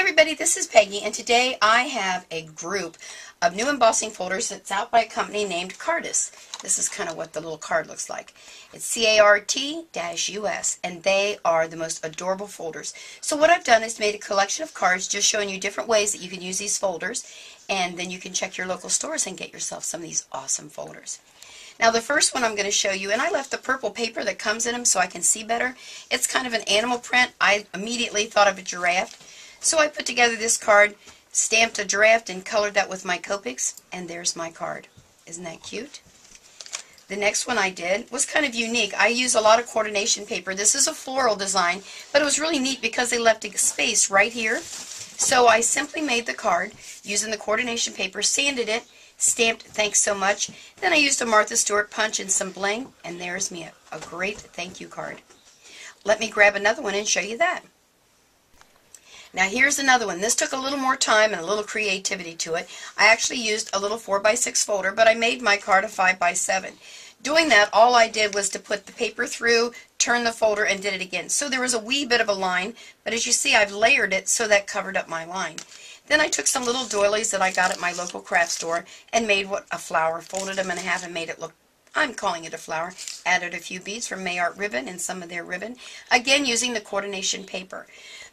everybody, this is Peggy, and today I have a group of new embossing folders that's out by a company named cArt-Us. This is kind of what the little card looks like. It's cArt-Us, and they are the most adorable folders. So what I've done is made a collection of cards just showing you different ways that you can use these folders, and then you can check your local stores and get yourself some of these awesome folders. Now the first one I'm going to show you, and I left the purple paper that comes in them so I can see better. It's kind of an animal print. I immediately thought of a giraffe. So I put together this card, stamped a giraffe, and colored that with my Copics, and there's my card. Isn't that cute? The next one I did was kind of unique. I use a lot of coordination paper. This is a floral design, but it was really neat because they left a space right here. So I simply made the card using the coordination paper, sanded it, stamped "Thanks so much." Then I used a Martha Stewart punch and some bling, and there's me, a great thank you card. Let me grab another one and show you that. Now here's another one. This took a little more time and a little creativity to it. I actually used a little 4x6 folder, but I made my card a 5x7. Doing that, all I did was to put the paper through, turn the folder, and did it again. So there was a wee bit of a line, but as you see, I've layered it so that covered up my line. Then I took some little doilies that I got at my local craft store and made what a flower, folded them in half and made it look, I'm calling it a flower. Added a few beads from cArt ribbon and some of their ribbon, again using the coordination paper.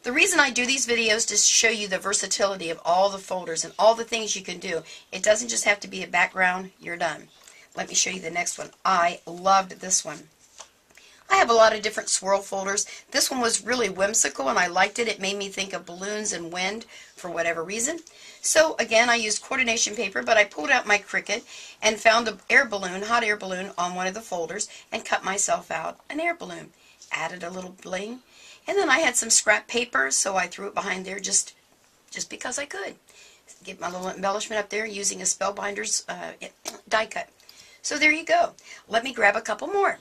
The reason I do these videos is to show you the versatility of all the folders and all the things you can do. It doesn't just have to be a background, you're done. Let me show you the next one. I loved this one. I have a lot of different swirl folders. This one was really whimsical and I liked it. It made me think of balloons and wind for whatever reason. So again, I used coordination paper, but I pulled out my Cricut and found an air balloon, hot air balloon, on one of the folders and cut myself out an air balloon. Added a little bling. And then I had some scrap paper, so I threw it behind there just because I could. Get my little embellishment up there using a Spellbinder's die cut. So there you go. Let me grab a couple more.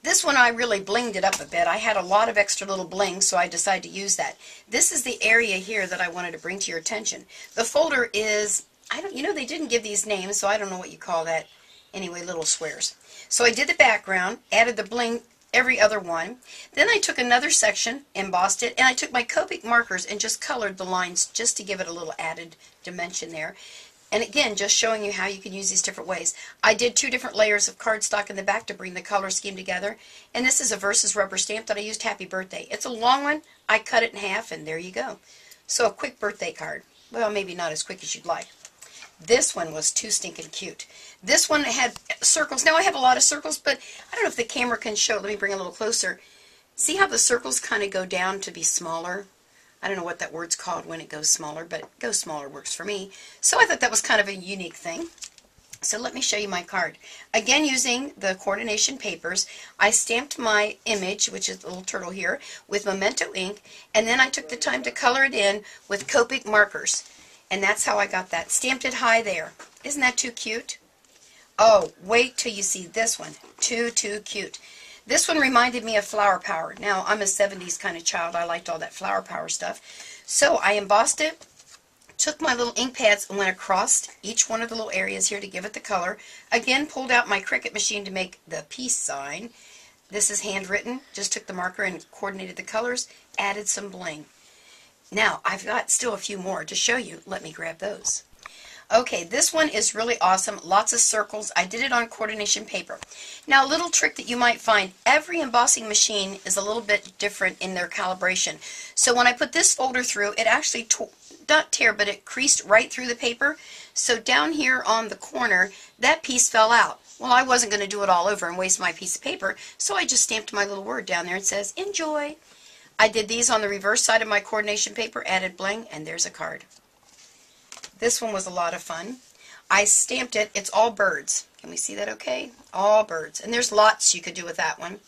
This one I really blinged it up a bit. I had a lot of extra little bling, so I decided to use that. This is the area here that I wanted to bring to your attention. The folder is, they didn't give these names, so I don't know what you call that. Anyway, little squares. So I did the background, added the bling every other one. Then I took another section, embossed it, and I took my Copic markers and just colored the lines just to give it a little added dimension there. And again, just showing you how you can use these different ways. I did 2 different layers of cardstock in the back to bring the color scheme together. And this is a Versus rubber stamp that I used Happy Birthday. It's a long one. I cut it in half, and there you go. So a quick birthday card. Well, maybe not as quick as you'd like. This one was too stinking cute. This one had circles. Now I have a lot of circles, but I don't know if the camera can show. Let me bring it a little closer. See how the circles kind of go down to be smaller? I don't know what that word's called when it goes smaller, but go smaller works for me. So I thought that was kind of a unique thing. So let me show you my card. Again, using the coordination papers, I stamped my image, which is the little turtle here, with Memento ink, and then I took the time to color it in with Copic markers. And that's how I got that. Stamped it high there. Isn't that too cute? Oh, wait till you see this one. Too cute. This one reminded me of Flower Power. Now, I'm a 70s kind of child. I liked all that Flower Power stuff. So I embossed it, took my little ink pads and went across each one of the little areas here to give it the color. Again, pulled out my Cricut machine to make the peace sign. This is handwritten. Just took the marker and coordinated the colors, added some bling. Now, I've got still a few more to show you. Let me grab those. Okay, this one is really awesome. Lots of circles. I did it on coordination paper. Now, a little trick that you might find, every embossing machine is a little bit different in their calibration. So when I put this folder through, it actually, not tear, but it creased right through the paper. So down here on the corner, that piece fell out. Well, I wasn't going to do it all over and waste my piece of paper, so I just stamped my little word down there. It says, "Enjoy." I did these on the reverse side of my coordination paper, added bling, and there's a card. This one was a lot of fun. I stamped it. It's all birds. Can we see that okay? All birds. And there's lots you could do with that one.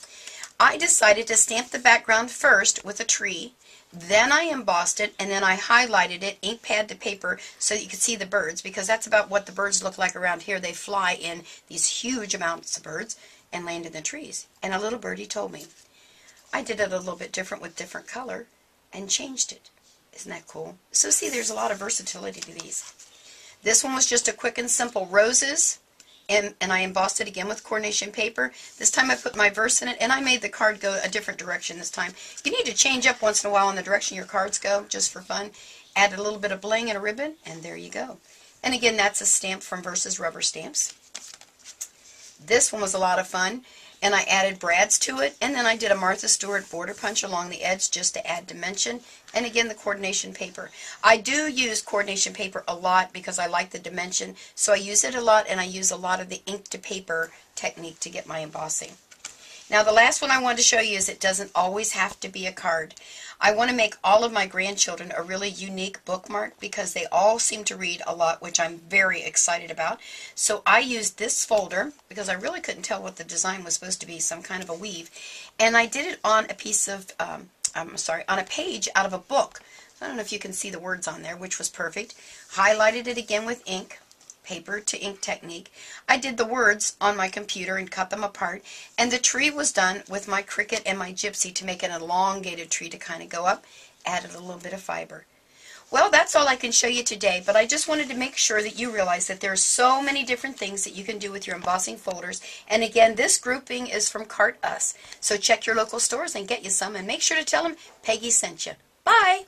I decided to stamp the background first with a tree. Then I embossed it, and then I highlighted it, ink pad to paper, so that you could see the birds, because that's about what the birds look like around here. They fly in these huge amounts of birds and land in the trees. And a little birdie told me. I did it a little bit different with different color and changed it. Isn't that cool? So see, there's a lot of versatility to these. This one was just a quick and simple roses, and I embossed it again with coordination paper. This time I put my verse in it, and I made the card go a different direction this time. You need to change up once in a while in the direction your cards go, just for fun. Add a little bit of bling and a ribbon, and there you go. And again, that's a stamp from Versus Rubber Stamps. This one was a lot of fun, and I added brads to it, and then I did a Martha Stewart border punch along the edge just to add dimension, and again the coordination paper. I do use coordination paper a lot because I like the dimension, so I use it a lot, and I use a lot of the ink to paper technique to get my embossing. Now the last one I wanted to show you is it doesn't always have to be a card. I want to make all of my grandchildren a really unique bookmark because they all seem to read a lot, which I'm very excited about. So I used this folder because I really couldn't tell what the design was supposed to be, some kind of a weave. And I did it on a piece of, on a page out of a book. I don't know if you can see the words on there, which was perfect. Highlighted it again with ink. Paper to ink technique. I did the words on my computer and cut them apart, and the tree was done with my Cricut and my Gypsy to make an elongated tree to kind of go up. Added a little bit of fiber. Well, that's all I can show you today, but I just wanted to make sure that you realize that there are so many different things that you can do with your embossing folders. And again, this grouping is from cArt-Us. So check your local stores and get you some, and make sure to tell them Peggy sent you. Bye!